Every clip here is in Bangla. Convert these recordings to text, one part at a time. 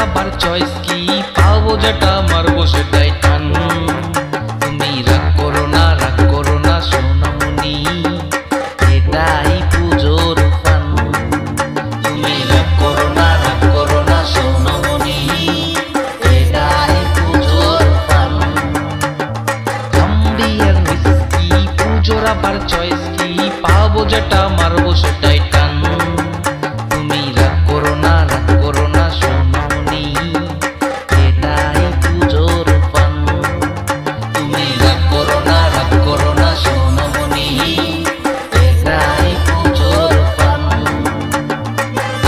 আবার চয়েস কি, পাবো যেটা মারবো সেটাই টান। তুমি রাগ করো না সোনামণি, এটাই পুজোর ফান। তুমি রাগ করো না সোনামণি, এটাই পুজোর ফান। থাম্বি আর হুইস্কি, পুজোর আবার চয়েস কি, পাবো যেটা মারবো সেটাই টান। তুমি রাগ করো না সোনামণি, এটাই পুজোর ফান। তুমি রাগ করো না সোনামণি, এটাই পুজোর ফান।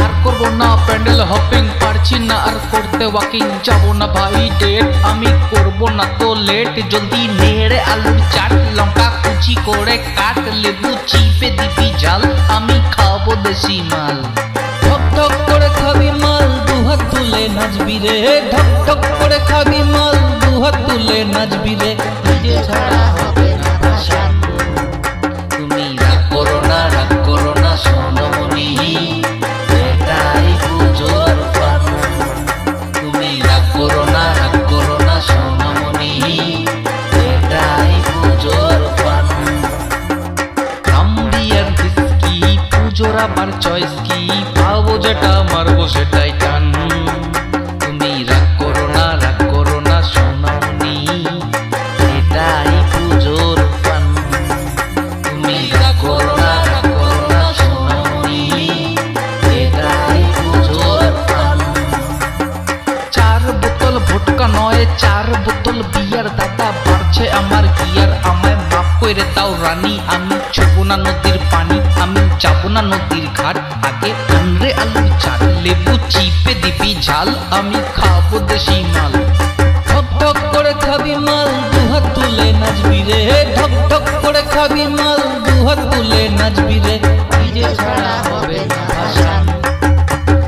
আর করবো না প্যান্ডেল হপিং, পারছি না আর করতে ওয়াকিং, যাবো না ভাই ডেট, আমি করবো না তো লেট। জলদি নেড়ে আলুর চাট, লঙ্কা কুচি করে কাট, লেবু চিপে দিবি ঝাল, আমি খাবো দেশি মাল। ঢক ঢক করে খাবি মাল, দুহাত তুলে নাচবি রে, ঢক ঢক করে খাবি মাল, দুহাত তুলে নাচবি রে, নিজে ছাড়া হবে না ভাসান। তুমি রাগ করো না সোনামণি, এটাই পুজোর ফান। তুমি রাগ করো না সোনামণি, এটাই পুজোর ফান। থাম্বি আর হুইস্কি, পুজোর আবার চয়েস কি, পাবো যেটা মারবো সেটাই টান। তুমি রাগ করো না সোনামণি, এটাই পুজোর ফান। তুমি রাগ করো না সোনামণি, এটাই পুজোর ফান। 4 বোতল ভোটকা নয় 4 বোতল বিয়ার, দাদা বাড়ছে আমার গিয়ার, আমায় মাফ করে দাও রানী, আমি ছুবো না নদীর পানি, আমি যাবো না নদীর ঘাট, আগে আনরে আলুর চাট, লেবু চিপে দিবি ঝাল, আমি খাবো দেশি মাল। ঢক ঢক করে খাবি মাল, দুহাত তুলে নাচবি রে, ঢক ঢক করে খাবি মাল, দুহাত তুলে নাচবি রে, নিজে ছাড়া হবে না ভাসান।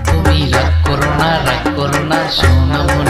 তুমি রাগ করো না সোনামণি,